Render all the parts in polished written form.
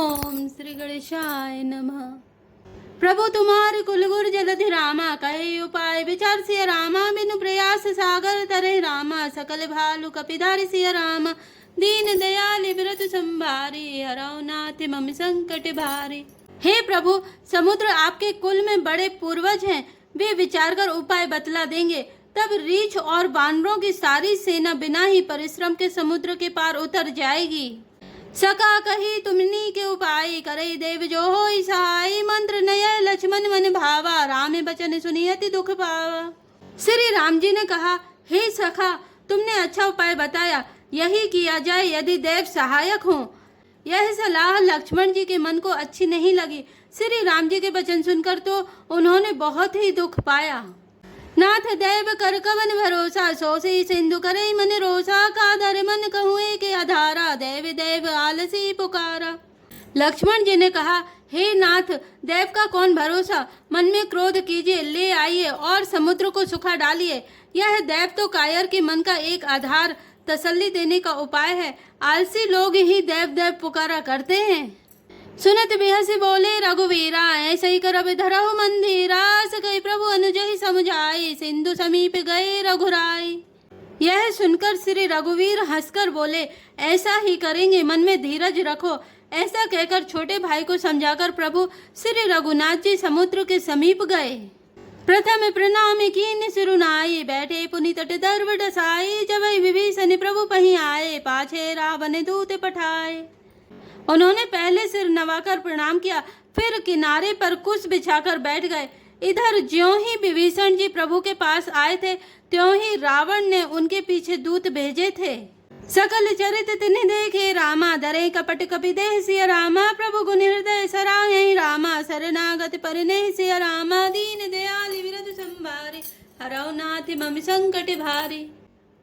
ओम श्री गणेशाय नमः। प्रभु तुम्हारे कुलगुर जलधि रामा, कहे उपाय विचार सिया रामा, बिनु प्रयास सागर तरे रामा, सकल भालु कपिधारी सिया रामा, दीन दयाल व्रत संभारी, हरौ नाथ मम संकट भारी। हे प्रभु, समुद्र आपके कुल में बड़े पूर्वज हैं, वे विचार कर उपाय बतला देंगे। तब रीछ और बानरों की सारी सेना बिना ही परिश्रम के समुद्र के पार उतर जाएगी। सका कही तुमनी के उपाय, करे देव जो होई सहाय, मंत्र नय लक्ष्मण मन भावा, राम बचन सुनियति दुख पावा। श्री राम जी ने कहा, हे सखा, तुमने अच्छा उपाय बताया, यही किया जाए यदि देव सहायक हों। यह सलाह लक्ष्मण जी के मन को अच्छी नहीं लगी। श्री राम जी के वचन सुनकर तो उन्होंने बहुत ही दुख पाया। नाथ देव कर कवन भरोसा, सोसी सिंधु करे मन रोसा, कादर मन कहुए के आधारा, देव देव आलसी पुकारा। लक्ष्मण जी ने कहा, हे नाथ, देव का कौन भरोसा, मन में क्रोध कीजिए, ले आइए और समुद्र को सुखा डालिए। यह देव तो कायर के मन का एक आधार तसल्ली देने का उपाय है। आलसी लोग ही देव देव पुकारा करते हैं। सुनत बिहसी बोले रघुवीरा, ऐसे ही करब धरहु मंदिरा, सकई प्रभु अनुज ही समझाई, सिंधु समीप गए रघुराई। यह सुनकर श्री रघुवीर हंसकर बोले, ऐसा ही करेंगे, मन में धीरज रखो। ऐसा कहकर छोटे भाई को समझाकर प्रभु श्री रघुनाथ जी समुद्र के समीप गए। प्रथम प्रणाम कीन सिरुनाई, बैठे पुनि तट दर्व डसाई, जब विभीषण प्रभु पही आए, पाछे रावण दूत पठाए। उन्होंने पहले सिर नवाकर प्रणाम किया, फिर किनारे पर कुश बिछाकर बैठ गए। इधर ज्यों ही विभीषण जी प्रभु के पास आए थे, त्यों ही रावण ने उनके पीछे दूत भेजे थे। सकल चरित तिन्हि देखे रामा, डरे कपट कपि देह सिया रामा, प्रभु गुण हृदय सराहि रामा, शरणागत परिनेह सिया रामा, दीन दयाल विरत संभारे, हरौ नाथ मम संकट भारी।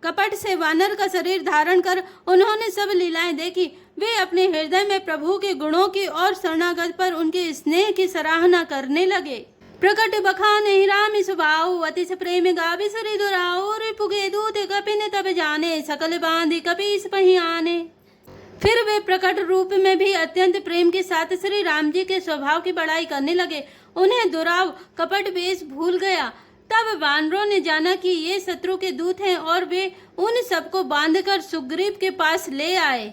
कपट से वानर का शरीर धारण कर उन्होंने सब लीलाएं देखी। वे अपने हृदय में प्रभु के गुणों की और शरणागत पर उनके स्नेह की सराहना करने लगे। प्रकट बखान राम सुभाऊ, अतिश प्रेम गावि सुरि दुराऊ, रिपुगे दूत कपिन तब जाने, सकल बांधि कपीस पही आने। फिर वे प्रकट रूप में भी अत्यंत प्रेम के साथ श्री राम जी के स्वभाव की बड़ाई करने लगे। उन्हें दुराव कपट वेश भूल गया। तब वानरों ने जाना कि ये शत्रु के दूत हैं और वे उन सबको बांधकर सुग्रीव के पास ले आए।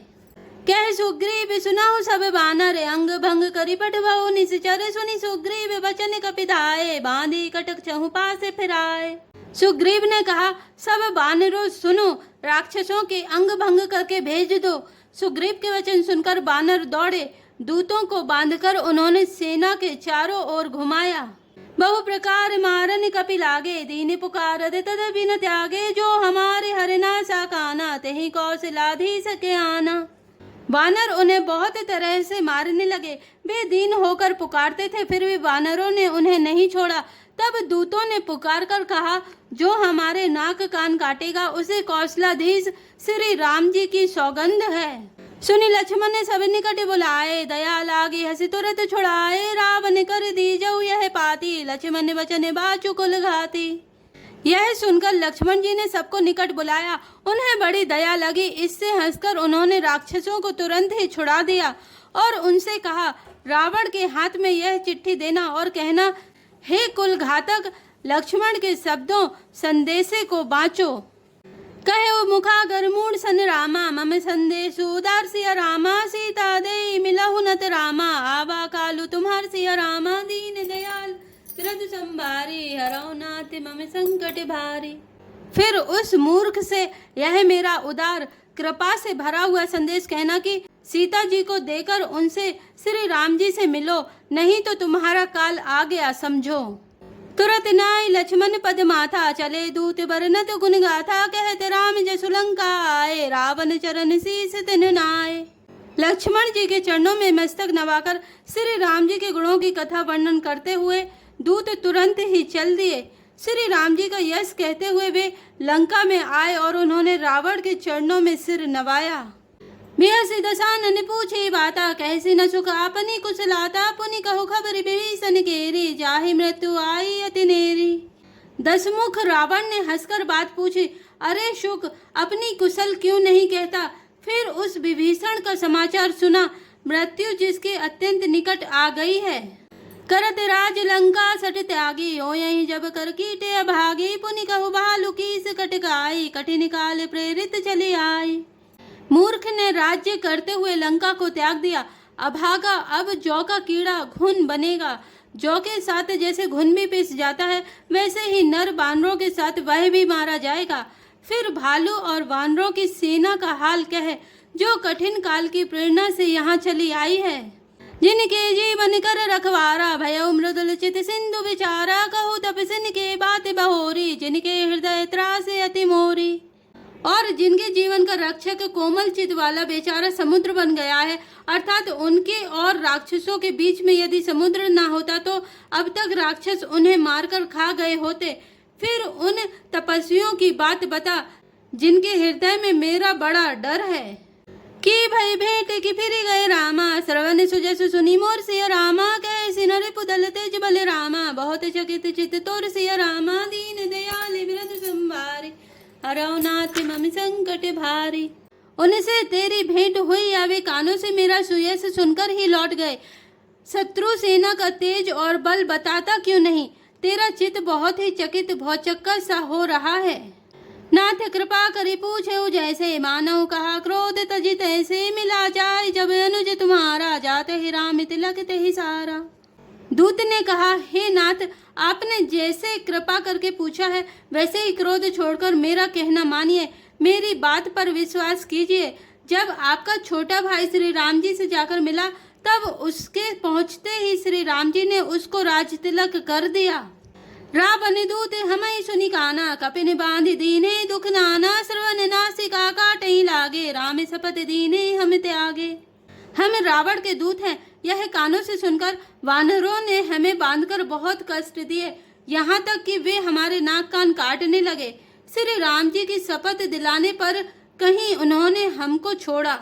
कह सुग्रीव सुनाओ सब बानर, अंग भंग करी पठवाओ निश्चर, सुनी सुग्रीव वचन कपिधाए, बांधी कटक चहु पासे फिराए। सुग्रीव ने कहा, सब बानरों सुनो, राक्षसों के अंग भंग करके भेज दो। सुग्रीव के वचन सुनकर बानर दौड़े। दूतों को बांधकर उन्होंने सेना के चारों ओर घुमाया। बहु प्रकार मारन कपि लागे, दीन पुकारत तदपि न त्यागे, जो हमारे हरिना सा काना, तेहि कौशलाधीश के आना। वानर उन्हें बहुत तरह से मारने लगे। वे दीन होकर पुकारते थे, फिर भी वानरों ने उन्हें नहीं छोड़ा। तब दूतों ने पुकार कर कहा, जो हमारे नाक कान काटेगा उसे कौशलाधीश श्री राम जी की सौगंध है। सुनी लक्ष्मण ने सब निकट बुलाए, दया लागे हंसी तुरंत छुड़ाए, रावण कर दीजऊ यह पाती, लक्ष्मण वचन बाचु कुल घाती। यह सुनकर लक्ष्मण जी ने सबको निकट बुलाया। उन्हें बड़ी दया लगी। इससे हंसकर उन्होंने राक्षसों को तुरंत ही छुड़ा दिया और उनसे कहा, रावण के हाथ में यह चिट्ठी देना और कहना, हे कुल घातक, लक्ष्मण के शब्दों संदेशे को बाँचो। कहे मुखागर मूढ़ सन रामा, मम संदेशु उदार सिया रामा, सीता दे मिलहु नत रामा, आवा कालु तुम्हार सिया रामा, दीन दयाल व्रत संभारी, हरौ नाथ मम संकट भारी। फिर उस मूर्ख से यह मेरा उदार कृपा से भरा हुआ संदेश कहना कि सीता जी को देकर उनसे श्री राम जी से मिलो, नहीं तो तुम्हारा काल आ गया समझो। तुरत नाय लक्ष्मण पद माथा, चले दूत बरनत गुण गाथा, कहते राम जसु लंका आए, रावण चरण शीस तिन नाय। लक्ष्मण जी के चरणों में मस्तक नवाकर श्री राम जी के गुणों की कथा वर्णन करते हुए दूत तुरंत ही चल दिए। श्री राम जी का यश कहते हुए वे लंका में आए और उन्होंने रावण के चरणों में सिर नवाया। बिहसी दशानन पूछे बाता, कैसी न सुख आपनी कुशलाता, पुनि कहो खबर विभीषण केरी, जाहि मृत्यु आई अति नेरी। दशमुख रावण ने हंसकर बात पूछी, अरे शुक, अपनी कुशल क्यों नहीं कहता। फिर उस विभीषण का समाचार सुना मृत्यु जिसके अत्यंत निकट आ गई है। करत राज लंका सट त्यागी, हो यही जब कर कीटे अभागी, पुनि कहु भालु कीस कटकाई, कठिन काल प्रेरित चली आई। मूर्ख ने राज्य करते हुए लंका को त्याग दिया, अभागा अब जौ का कीड़ा घुन बनेगा। जौ के साथ जैसे घुन भी पिस जाता है, वैसे ही नर बानरों के साथ वह भी मारा जाएगा। फिर भालू और वानरों की सेना का हाल कहे, जो कठिन काल की प्रेरणा से यहाँ चली आई है। जिनके जीवन कर रखवारा, भय मृदुल चित सिंधु विचारा, कहू तपसिन के बात बहोरी, जिनके हृदय त्रासे अति मोरी। और जिनके जीवन का रक्षक कोमल चित वाला बेचारा समुद्र बन गया है, अर्थात उनके और राक्षसों के बीच में यदि समुद्र ना होता तो अब तक राक्षस उन्हें मारकर खा गए होते। फिर उन तपस्वियों की बात बता, जिनके हृदय में मेरा बड़ा डर है। कि भई भेंट की फिर गए रामा, श्रवण सुजस सुनी मोर सिया रामा, कैसी नर पुदल तेज बल रामा, बहुत चकित चित तोर सिया रामा, दीन दयाल बिरद संभारी, हरौ नाथ मम संकट भारी। उनसे तेरी भेंट हुई या वे कानों से मेरा सुयस सुनकर ही लौट गए। शत्रु सेना का तेज और बल बताता क्यों नहीं, तेरा चित्त बहुत ही चकित भौचक्का सा हो रहा है। नाथ कृपा करी पूछे जैसे, मानव कहा क्रोध तजित ऐसे, मिला जाए जब अनुज तुम्हारा, जाते ही राम तिलकते ही सारा। दूत ने कहा, हे नाथ, आपने जैसे कृपा करके पूछा है वैसे ही क्रोध छोड़कर मेरा कहना मानिए, मेरी बात पर विश्वास कीजिए। जब आपका छोटा भाई श्री राम जी से जाकर मिला, तब उसके पहुंचते ही श्री राम जी ने उसको राज तिलक कर दिया। रावण दूत हमें सुनी काना, कपिन बांधि दीने दुख नाना, श्रवण नासिका काटे ही लागे, राम शपथ दीने हम त्यागे। हम रावण के दूत हैं, यह कानों से सुनकर वानरों ने हमें बांधकर बहुत कष्ट दिए, यहाँ तक कि वे हमारे नाक कान काटने लगे। श्री राम जी की शपथ दिलाने पर कहीं उन्होंने हमको छोड़ा।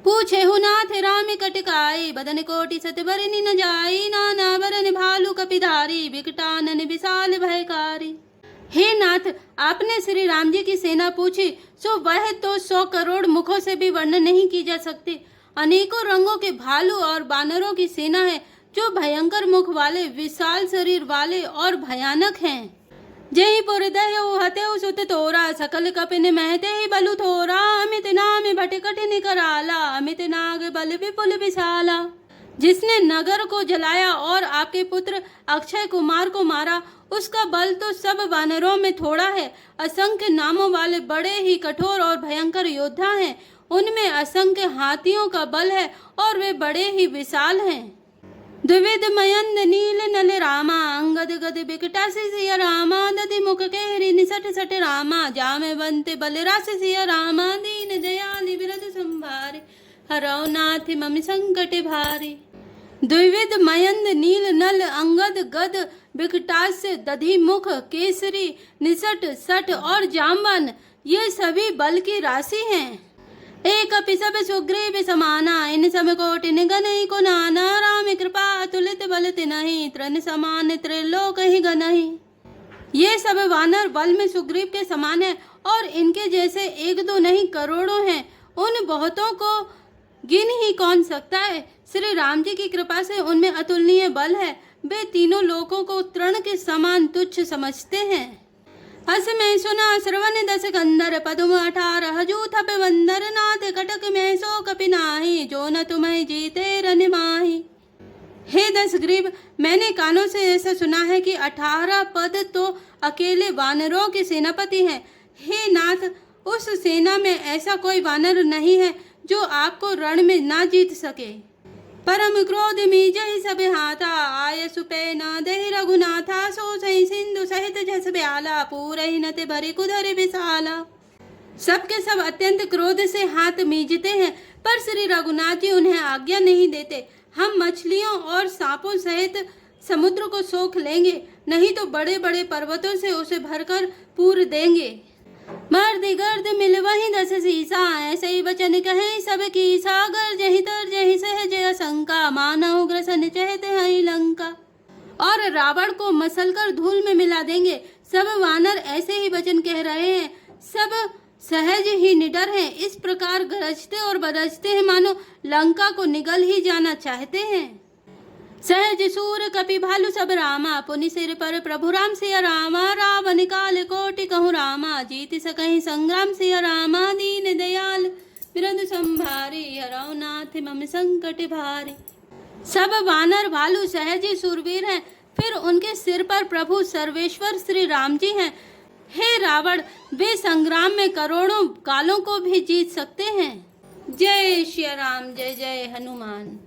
पूछे हु नाथ राम कटकाई, बदन कोटि सत बरनि न जाई, नाना बरन भालू कपिधारी, विकटानन विशाल भयकारी। हे नाथ, आपने श्री राम जी की सेना पूछी, सो वह तो 100 करोड़ मुखों से भी वर्णन नहीं की जा सकती। अनेकों रंगों के भालू और बानरों की सेना है, जो भयंकर मुख वाले, विशाल शरीर वाले और भयानक हैं। जय पुर दह्यो हत्यो सुत तोरा, सकल कपिन महते ही बलु थोरा, अमित नाम भट कठिन कराला, अमित नाग बल विपुल विशाला। जिसने नगर को जलाया और आपके पुत्र अक्षय कुमार को मारा, उसका बल तो सब वानरों में थोड़ा है। असंख्य नामों वाले बड़े ही कठोर और भयंकर योद्धा हैं, उनमें असंख्य हाथियों का बल है और वे बड़े ही विशाल हैं। द्विविध मयंद नील नल रामा, अंगद गद बिकटासी सिया रामा, दधि मुख केहरी निसट सट रामा, जामे बनते बल राशि सिया रामा, दीन दयाल बिरद संभारे, हरौ नाथ मम संकट भारी। द्विविध मयंद नील नल अंगद गद बिकटास्य दधि मुख केसरी निसट सट और जामवन, ये सभी बल की राशि हैं। एक अपि सब सुग्रीव समाना, इन सब कोटि गनहि को नाना, राम कृपा तुलित बल तिनहि, तृण समान त्रिलोक ही गनहि। ये सब वानर बल में सुग्रीव के समान है और इनके जैसे एक दो नहीं करोड़ों हैं। उन बहुतों को गिन ही कौन सकता है। श्री राम जी की कृपा से उनमें अतुलनीय बल है। वे तीनों लोगों को तृण के समान तुच्छ समझते हैं। हस में सुना श्रवण 10 कंदर, पदुम 18 जूथ पे बंदर, नाथ कटक में सो कपि नाही, जो न तुम्हें जीते रन माही। हे दशग्रीव, मैंने कानों से ऐसा सुना है कि 18 पद तो अकेले वानरों के सेनापति हैं। हे नाथ, उस सेना में ऐसा कोई वानर नहीं है जो आपको रण में ना जीत सके। परम क्रोध में जय सब हाथा, आय सुपे न देहि रघुनाथा, सो सही सिंधु सहित जस ब्याला, पूरे नते भरी कुधर विशाला। सबके सब अत्यंत क्रोध से हाथ मीजते हैं, पर श्री रघुनाथ जी उन्हें आज्ञा नहीं देते। हम मछलियों और सांपों सहित समुद्र को सोख लेंगे, नहीं तो बड़े बड़े पर्वतों से उसे भरकर पूर देंगे। मर्द गर्द मिल वही 10 सीसा, ऐसे ही वचन कहे सब की सागर, जही तर जही सहज असंका, मानव ग्रसन चहते हैं लंका। और रावण को मसल कर धूल में मिला देंगे। सब वानर ऐसे ही वचन कह रहे हैं। सब सहज ही निडर हैं, इस प्रकार गरजते और बरजते हैं मानो लंका को निगल ही जाना चाहते हैं। सहज सूर कपि भालू सब रामा, पुनि सिर पर प्रभु राम सिया रामा। रावण काल कोटि कहूँ रामा, जीत सकहि संग्राम सिया रामा। दीन दयाल बिरंद संभारी, हरौ नाथ मम संकट भारी। सब वानर भालू सहज ही सूरवीर हैं, फिर उनके सिर पर प्रभु सर्वेश्वर श्री राम जी हैं। हे रावण, वे संग्राम में करोड़ों कालों को भी जीत सकते हैं। जय श्री राम, जय जय हनुमान।